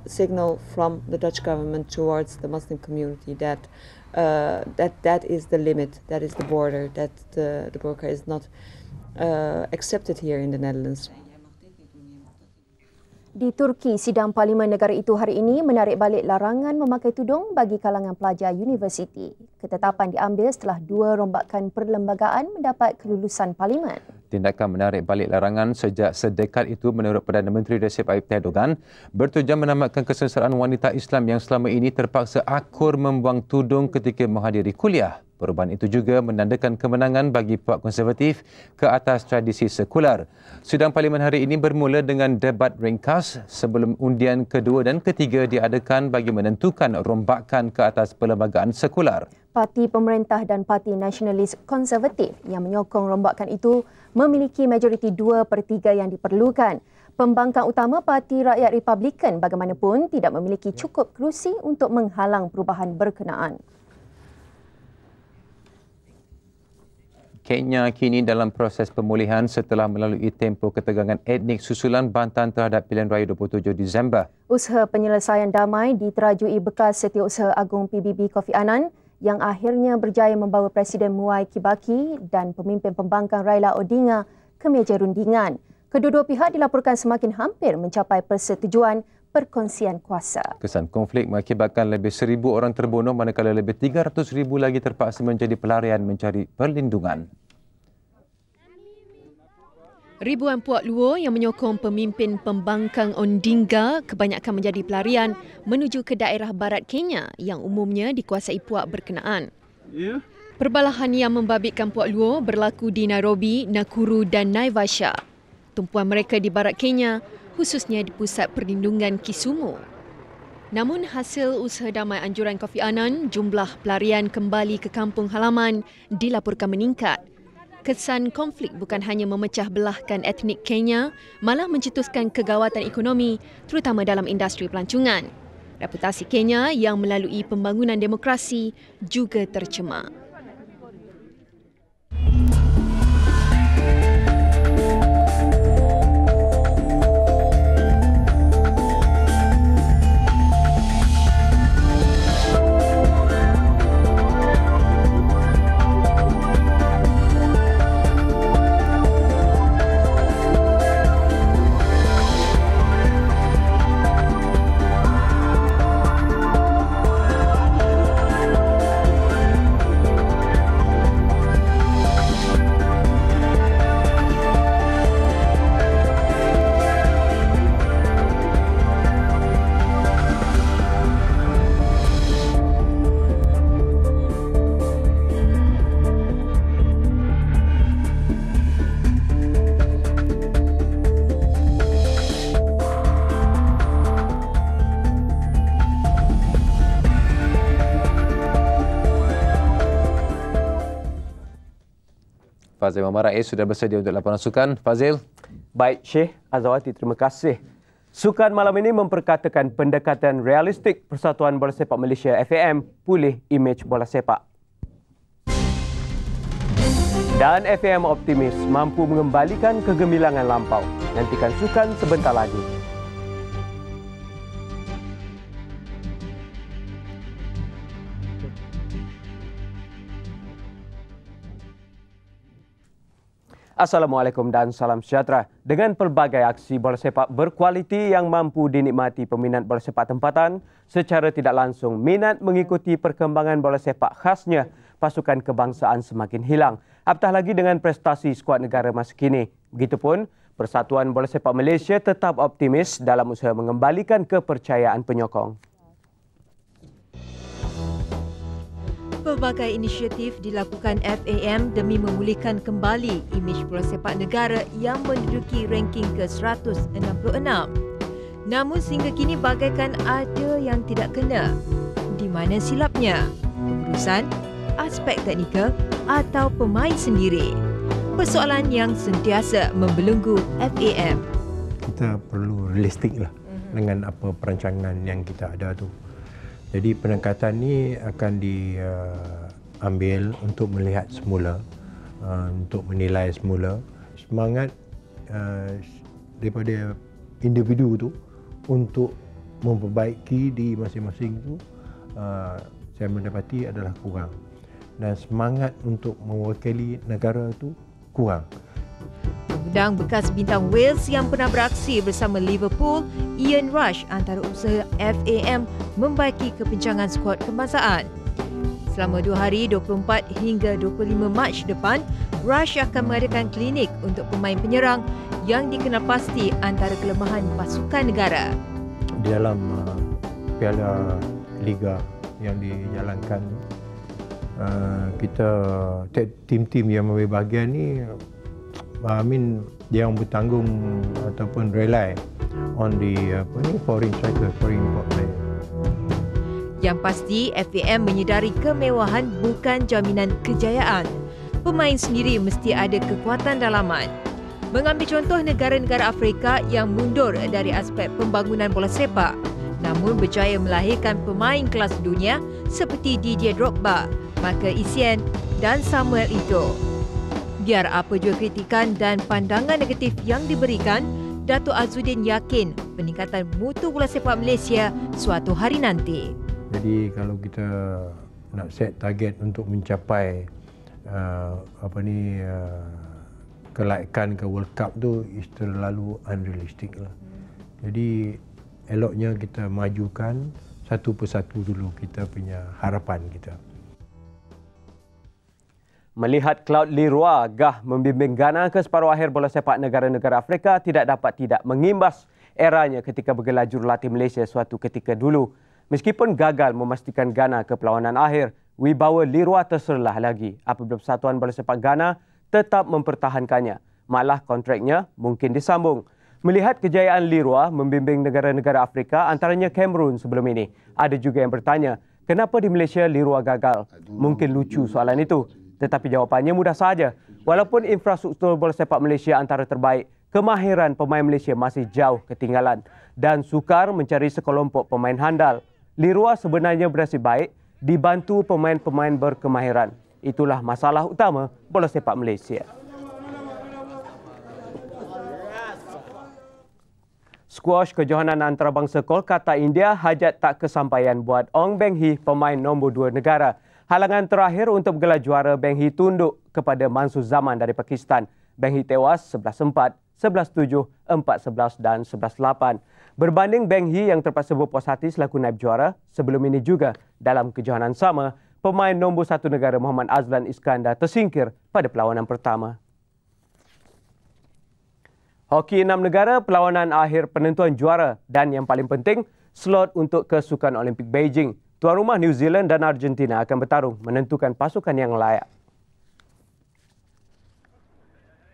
signal from the Dutch government towards the Muslim community that that is the limit, that is the border, that the burqa is not accepted here in the Netherlands. Di Turki, sidang parlimen negara itu hari ini menarik balik larangan memakai tudung bagi kalangan pelajar universiti. Ketetapan diambil setelah 2 rombakan perlembagaan mendapat kelulusan parlimen. Tindakan menarik balik larangan sejak sedekat itu menurut Perdana Menteri Recep Tayyip Erdogan bertujuan menamatkan kesengsaraan wanita Islam yang selama ini terpaksa akur membuang tudung ketika menghadiri kuliah. Perubahan itu juga menandakan kemenangan bagi puak konservatif ke atas tradisi sekular. Sidang parlimen hari ini bermula dengan debat ringkas sebelum undian kedua dan ketiga diadakan bagi menentukan rombakan ke atas perlembagaan sekular. Parti pemerintah dan Parti Nasionalis Konservatif yang menyokong rombakan itu memiliki majoriti 2/3 yang diperlukan. Pembangkang utama Parti Rakyat Republikan bagaimanapun tidak memiliki cukup kerusi untuk menghalang perubahan berkenaan. Kenya kini dalam proses pemulihan setelah melalui tempoh ketegangan etnik susulan bantahan terhadap pilihan raya 27 Disember. Usaha penyelesaian damai diterajui bekas Setiausaha Agung PBB Kofi Annan yang akhirnya berjaya membawa Presiden Mwai Kibaki dan pemimpin pembangkang Raila Odinga ke meja rundingan. Kedua-dua pihak dilaporkan semakin hampir mencapai persetujuan perkongsian kuasa. Kesan konflik mengakibatkan lebih 1,000 orang terbunuh manakala lebih 300,000 lagi terpaksa menjadi pelarian mencari perlindungan. Ribuan puak luo yang menyokong pemimpin pembangkang Odinga kebanyakan menjadi pelarian menuju ke daerah barat Kenya yang umumnya dikuasai puak berkenaan. Perbalahan yang membabitkan puak luo berlaku di Nairobi, Nakuru dan Naivasha. Tumpuan mereka di barat Kenya, khususnya di pusat perlindungan Kisumu. Namun hasil usaha damai anjuran Kofi Annan, jumlah pelarian kembali ke kampung halaman dilaporkan meningkat. Kesan konflik bukan hanya memecah belahkan etnik Kenya, malah mencetuskan kegawatan ekonomi terutama dalam industri pelancongan. Reputasi Kenya yang melalui pembangunan demokrasi juga tercemar. Fazil Mamah Rais sudah bersedia untuk laporan sukan. Fazil. Baik, Syekh Azawati, terima kasih. Sukan malam ini memperkatakan pendekatan realistik Persatuan Bola Sepak Malaysia FAM pulih imej bola sepak. Dan FAM optimis mampu mengembalikan kegemilangan lampau. Nantikan sukan sebentar lagi. Assalamualaikum dan salam sejahtera. Dengan pelbagai aksi bola sepak berkualiti yang mampu dinikmati peminat bola sepak tempatan, secara tidak langsung minat mengikuti perkembangan bola sepak khasnya pasukan kebangsaan semakin hilang. Apatah lagi dengan prestasi skuad negara masa kini. Begitupun, Persatuan Bola Sepak Malaysia tetap optimis dalam usaha mengembalikan kepercayaan penyokong. Pelbagai inisiatif dilakukan FAM demi memulihkan kembali imej bola sepak negara yang menduduki ranking ke-166. Namun sehingga kini bagaikan ada yang tidak kena. Di mana silapnya? Urusan, aspek teknikal atau pemain sendiri? Persoalan yang sentiasa membelenggu FAM. Kita perlu realistik lah dengan apa perancangan yang kita ada tu. Jadi pendekatan ni akan diambil untuk melihat semula, untuk menilai semula semangat daripada individu tu untuk memperbaiki di masing-masing tu, saya mendapati adalah kurang. Dan semangat untuk mewakili negara tu kurang. Pengundang bekas bintang Wales yang pernah beraksi bersama Liverpool, Ian Rush, antara usaha FAM membaiki kepincangan skuad kebangsaan. Selama 2 hari 24 hingga 25 Mac depan, Rush akan mengadakan klinik untuk pemain penyerang yang dikenal pasti antara kelemahan pasukan negara. Di dalam Piala Liga yang dijalankan, kita tim-tim yang mengambil bahagian ni dia yang bertanggung ataupun rely on the foreign striker, foreign import player. Yang pasti, FAM menyedari kemewahan bukan jaminan kejayaan. Pemain sendiri mesti ada kekuatan dalaman. Mengambil contoh negara-negara Afrika yang mundur dari aspek pembangunan bola sepak, namun berjaya melahirkan pemain kelas dunia seperti Didier Drogba, Michael Essien dan Samuel Eto'o. Biar apa jua kritikan dan pandangan negatif yang diberikan, Datuk Azzuddin yakin peningkatan mutu bola sepak Malaysia suatu hari nanti. Jadi kalau kita nak set target untuk mencapai kelaikan ke World Cup tu terlalu unrealistic lah. Jadi eloknya kita majukan satu persatu dulu kita punya harapan kita. Melihat Claude Leroy gah membimbing Ghana ke separuh akhir bola sepak negara-negara Afrika tidak dapat tidak mengimbas eranya ketika bergelar jurulatih Malaysia suatu ketika dulu. Meskipun gagal memastikan Ghana ke perlawanan akhir, wibawa Leroy terserlah lagi apabila Persatuan Bola Sepak Ghana tetap mempertahankannya. Malah kontraknya mungkin disambung. Melihat kejayaan Leroy membimbing negara-negara Afrika antaranya Cameroon sebelum ini, ada juga yang bertanya, kenapa di Malaysia Leroy gagal? Mungkin lucu soalan itu. Tetapi jawapannya mudah saja. Walaupun infrastruktur bola sepak Malaysia antara terbaik, kemahiran pemain Malaysia masih jauh ketinggalan dan sukar mencari sekelompok pemain handal. Leroy sebenarnya bernasib baik dibantu pemain-pemain berkemahiran. Itulah masalah utama bola sepak Malaysia. Squash kejohanan antarabangsa Kolkata, India hajat tak kesampaian buat Ong Beng Hee, pemain nombor 2 negara. Halangan terakhir untuk gelar juara, Beng Hee tunduk kepada Mansur Zaman dari Pakistan. Beng Hee tewas 11-4, 11-7, 4-11 dan 11-8. Berbanding Beng Hee yang terpaksa berpuas hati selaku naib juara, sebelum ini juga dalam kejohanan sama, pemain nombor 1 negara Muhammad Azlan Iskandar tersingkir pada perlawanan pertama. Hoki 6 negara, perlawanan akhir penentuan juara dan yang paling penting, slot untuk kesukan Olimpik Beijing. Tuan rumah New Zealand dan Argentina akan bertarung menentukan pasukan yang layak.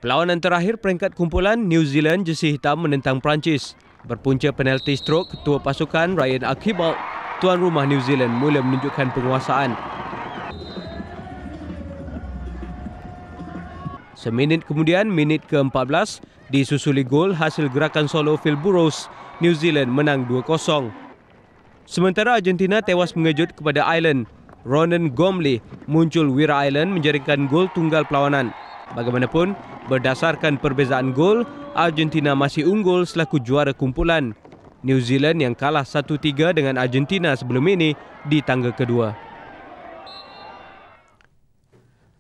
Perlawanan terakhir peringkat kumpulan, New Zealand jersey hitam menentang Perancis. Berpunca penalti strok, ketua pasukan Ryan Archibald, tuan rumah New Zealand mula menunjukkan penguasaan. Seminit kemudian, minit ke-14, disusuli gol hasil gerakan solo Phil Burrows, New Zealand menang 2-0. Sementara Argentina tewas mengejut kepada Ireland. Ronan Gomley muncul wira Ireland menjaringkan gol tunggal perlawanan. Bagaimanapun, berdasarkan perbezaan gol, Argentina masih unggul selaku juara kumpulan. New Zealand yang kalah 1-3 dengan Argentina sebelum ini di tangga kedua.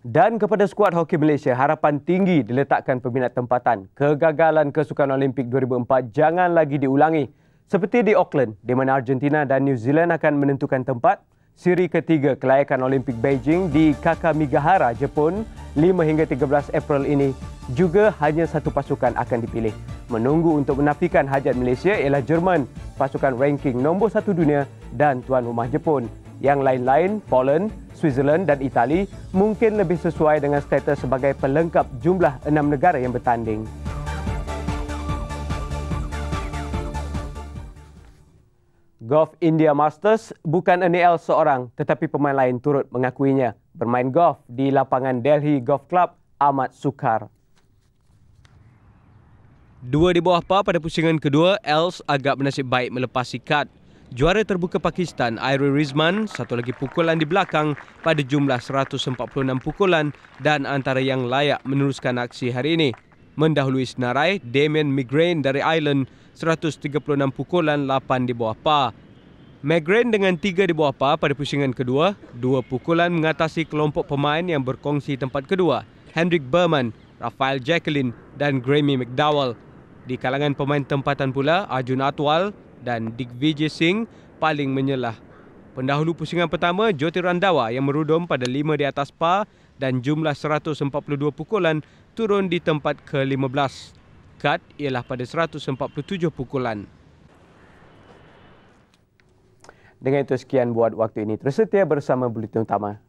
Dan kepada skuad hoki Malaysia, harapan tinggi diletakkan peminat tempatan. Kegagalan Kesukan Olimpik 2004 jangan lagi diulangi. Seperti di Auckland, di mana Argentina dan New Zealand akan menentukan tempat. Siri ketiga kelayakan Olimpik Beijing di Kakamigahara, Jepun 5 hingga 13 April ini juga hanya satu pasukan akan dipilih. Menunggu untuk menafikan hajat Malaysia ialah Jerman, pasukan ranking nombor 1 dunia dan tuan rumah Jepun. Yang lain-lain, Poland, Switzerland dan Itali mungkin lebih sesuai dengan status sebagai pelengkap jumlah 6 negara yang bertanding. Golf India Masters bukan NAL seorang tetapi pemain lain turut mengakuinya. Bermain golf di lapangan Delhi Golf Club amat sukar. 2 di bawah par pada pusingan kedua, Els agak bernasib baik melepasi kad. Juara terbuka Pakistan, Airi Rizman, satu lagi pukulan di belakang pada jumlah 146 pukulan dan antara yang layak meneruskan aksi hari ini. Mendahului senarai, Damien Migraine dari Ireland 136 pukulan 8 di bawah par. Migraine dengan 3 di bawah par pada pusingan kedua, 2 pukulan mengatasi kelompok pemain yang berkongsi tempat kedua, Hendrik Berman, Rafael Jacqueline dan Graeme McDowell. Di kalangan pemain tempatan pula, Arjun Atwal dan Digvijay Singh paling menyelah. Pendahulu pusingan pertama, Jyoti Randawa yang merudum pada 5 di atas par dan jumlah 142 pukulan turun di tempat ke-15. Kad ialah pada 147 pukulan. Dengan itu sekian buat waktu ini. Terus setia bersama Buletin Utama.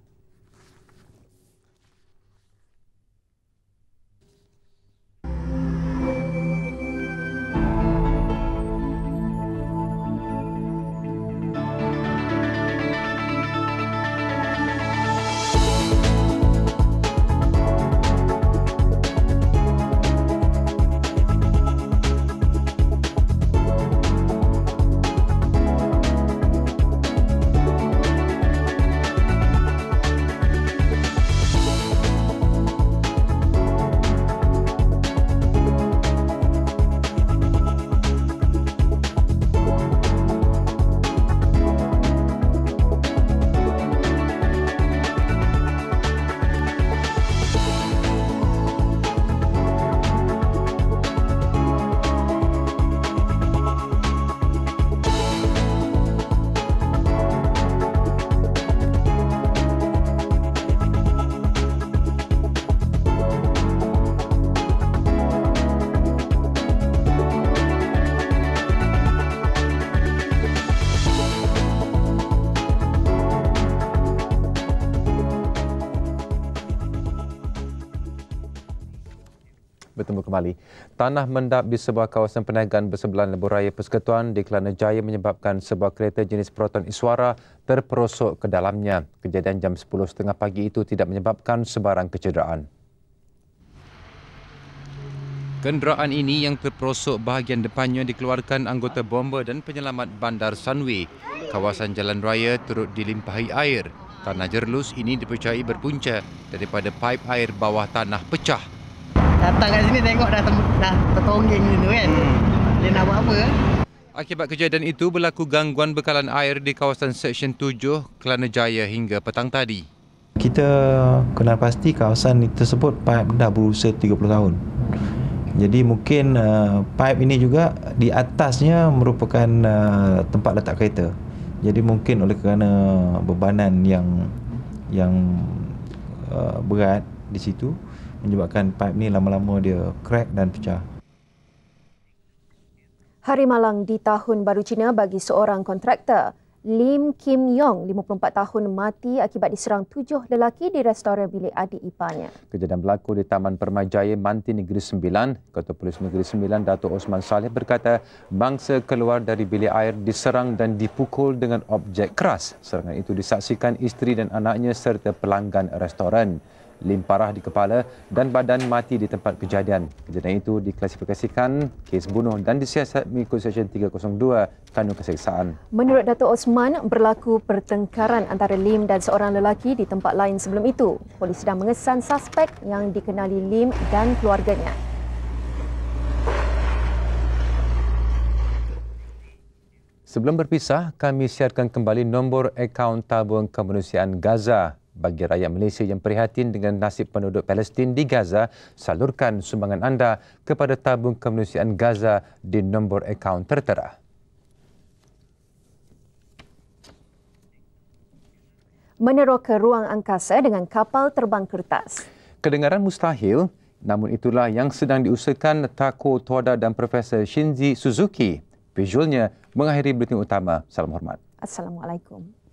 Bertemu kembali. Tanah mendap di sebuah kawasan perniagaan bersebelahan Lebuhraya Persekutuan di Kelana Jaya menyebabkan sebuah kereta jenis Proton Iswara terperosok ke dalamnya. Kejadian jam 10.30 pagi itu tidak menyebabkan sebarang kecederaan. Kenderaan ini yang terperosok bahagian depannya dikeluarkan anggota bomber dan penyelamat Bandar Sunway. Kawasan jalan raya turut dilimpahi air. Tanah jerlus ini dipercayai berpunca daripada paip air bawah tanah pecah. Datang kat sini tengok dah tertonggeng gitu kan. Dia nak buat apa? Akibat kejadian itu berlaku gangguan bekalan air di kawasan Seksyen 7 Kelana Jaya hingga petang tadi. Kita kena pasti kawasan tersebut paip dah berusia 30 tahun. Jadi mungkin paip ini juga di atasnya merupakan tempat letak kereta. Jadi mungkin oleh kerana bebanan yang berat di situ menyebabkan paip ni lama-lama dia crack dan pecah. Hari malang di Tahun Baru Cina bagi seorang kontraktor. Lim Kim Yong, 54 tahun, mati akibat diserang 7 lelaki di restoran bilik adik iparnya. Kejadian berlaku di Taman Permajaya, Manti Negeri Sembilan. Ketua Polis Negeri Sembilan, Datuk Osman Saleh berkata bangsa keluar dari bilik air diserang dan dipukul dengan objek keras. Serangan itu disaksikan isteri dan anaknya serta pelanggan restoran. lim parah di kepala dan badan mati di tempat kejadian. Kejadian itu diklasifikasikan kes bunuh dan disiasat mengikut Seksyen 302 Kanun Keseksaan. Menurut Datuk Osman, berlaku pertengkaran antara Lim dan seorang lelaki di tempat lain sebelum itu. Polis sedang mengesan suspek yang dikenali Lim dan keluarganya. Sebelum berpisah, kami siarkan kembali nombor akaun tabung kemanusiaan Gaza. Bagi rakyat Malaysia yang prihatin dengan nasib penduduk Palestin di Gaza, salurkan sumbangan anda kepada tabung kemanusiaan Gaza di nombor akaun tertera. Meneroka ke ruang angkasa dengan kapal terbang kertas. Kedengaran mustahil, namun itulah yang sedang diusahakan Tako Toda dan Profesor Shinji Suzuki. Visualnya mengakhiri buletin utama. Salam hormat. Assalamualaikum.